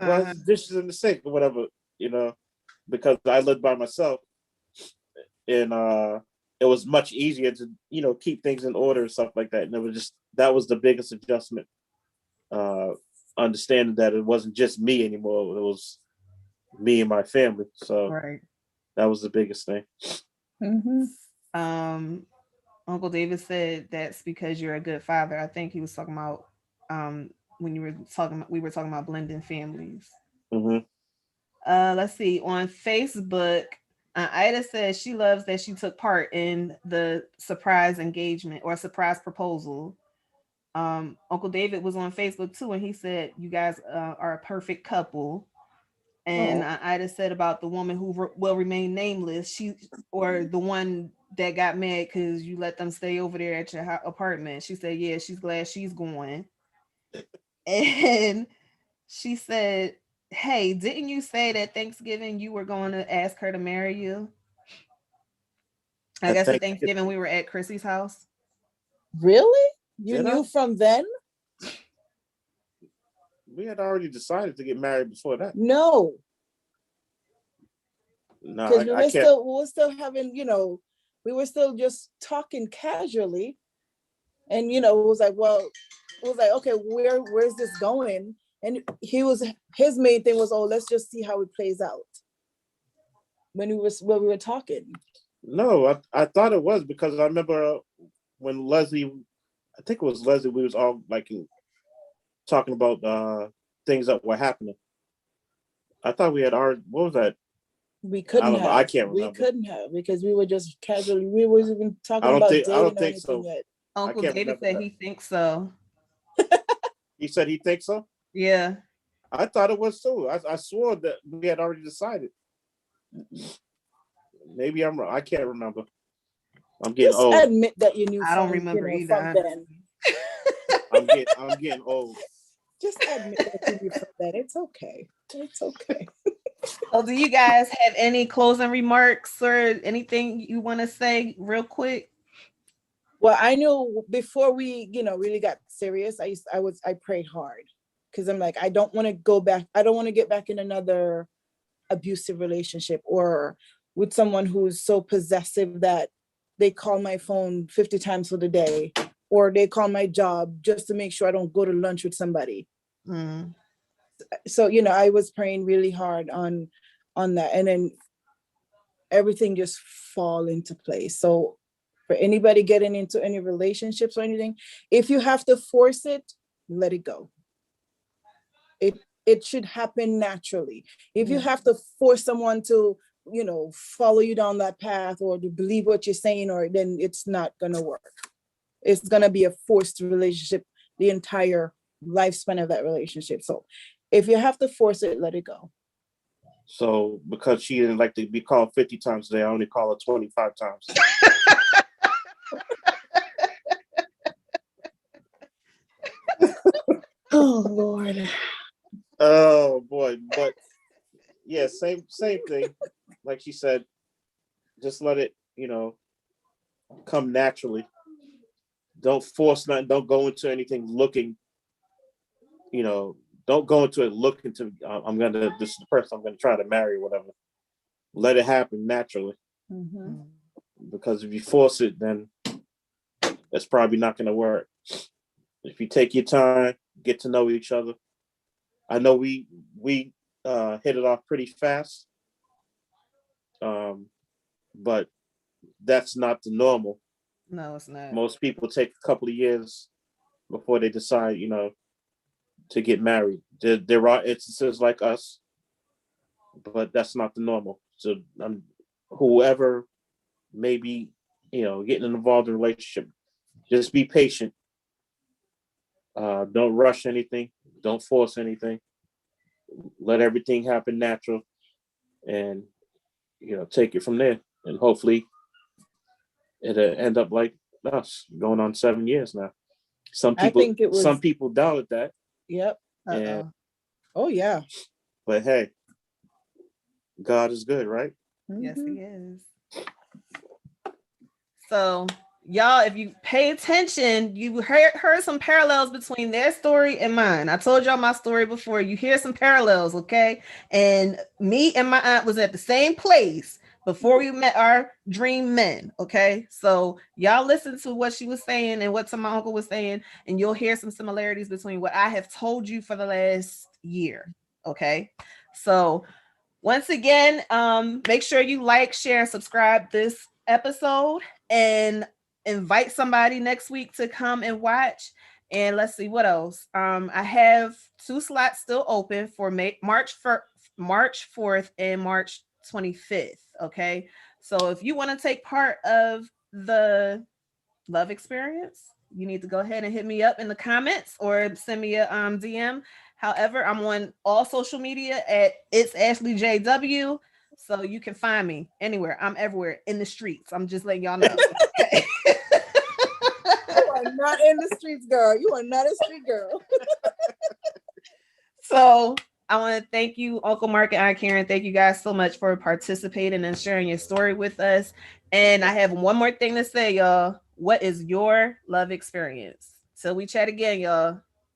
are the dishes in the sink or whatever, because I lived by myself. And it was much easier to, keep things in order and stuff like that. And that was the biggest adjustment. Understanding that it wasn't just me anymore. It was me and my family. So that was the biggest thing.
Uncle David said that's because you're a good father. I think he was talking about when we were talking about blending families. Let's see. On Facebook, Ida says she loves that she took part in the surprise engagement or surprise proposal. Uncle David was on Facebook too, and he said you guys are a perfect couple. And Ida said about the woman who will remain nameless, or the one that got mad because you let them stay over there at your apartment. She said, yeah, she's glad she's going. And she said, hey, didn't you say that Thanksgiving you were going to ask her to marry you? I guess at Thanksgiving we were at Chrissy's house.
Really? You knew from then?
We had already decided to get married before that.
No. Because we were still having, we were still just talking casually. And, it was like, okay, where's this going? And his main thing was, let's just see how it plays out. When we were talking.
No, I thought it was, because I remember when Leslie, I think it was Leslie, we was all talking about things that were happening. I thought we had already, what was that?
We couldn't have.
I can't remember.
We couldn't have, because we were just casually, we wasn't even talking about dating. I don't think so. Yet.
Uncle David said he thinks so.
He said he thinks so?
Yeah.
I thought it was too. I swore that we had already decided. Maybe I'm wrong. I can't remember. I'm getting old.
Admit that you knew.
I don't remember either.
I'm getting old.
Just admit that you that. It's okay. It's okay.
So do you guys have any closing remarks or anything you want to say real quick?
Well, I know before we, really got serious, I prayed hard because I'm like, I don't want to go back. I don't want to get back in another abusive relationship or with someone who's so possessive that they call my phone 50 times for the day, or they call my job just to make sure I don't go to lunch with somebody. Mm. So, I was praying really hard on that, and then everything just fall into place. So for anybody getting into any relationships or anything, if you have to force it, let it go. It should happen naturally. If you have to force someone to, follow you down that path or to believe what you're saying, or then it's not gonna work. It's gonna be a forced relationship the entire lifespan of that relationship. So if you have to force it, let it go.
So because she didn't like to be called 50 times a day, I only call her 25 times.
Oh Lord.
Oh boy. But yeah, same thing. Like she said, just let it, come naturally. Don't force nothing. Don't go into anything looking, don't go into it looking to, this is the person I'm going to try to marry or whatever. Let it happen naturally. Mm-hmm. Because if you force it, then that's probably not going to work. If you take your time, get to know each other. I know we hit it off pretty fast. But that's not the normal.
No, it's not.
Most people take a couple of years before they decide, to get married. There are instances like us, but that's not the normal. So whoever may be, getting involved in a relationship, just be patient. Don't rush anything. Don't force anything. Let everything happen natural, and take it from there. And hopefully, it'll end up like us, going on 7 years now. Some people doubted that.
Yep. Oh yeah.
But hey, God is good, right?
Yes, he is. So y'all, if you pay attention, you heard some parallels between their story and mine. I told y'all my story before. You hear some parallels, okay? And me and my aunt was at the same place before we met our dream men, okay? So y'all listen to what she was saying and what my uncle was saying, and you'll hear some similarities between what I have told you for the last year, okay? So once again, make sure you like, share, and subscribe this episode, and invite somebody next week to come and watch. And let's see what else. I have 2 slots still open for March 4th and March 25th. Okay. So if you want to take part of the love experience, you need to go ahead and hit me up in the comments or send me a DM. However, I'm on all social media at It's Ashley JW. So you can find me anywhere. I'm everywhere in the streets. I'm just letting y'all know. Okay.
You are not in the streets, girl. You are not a street girl.
So I want to thank you, Uncle Mark and Aunt Karen. Thank you guys so much for participating and sharing your story with us. And I have one more thing to say, y'all. What is your love experience? Till we chat again, y'all.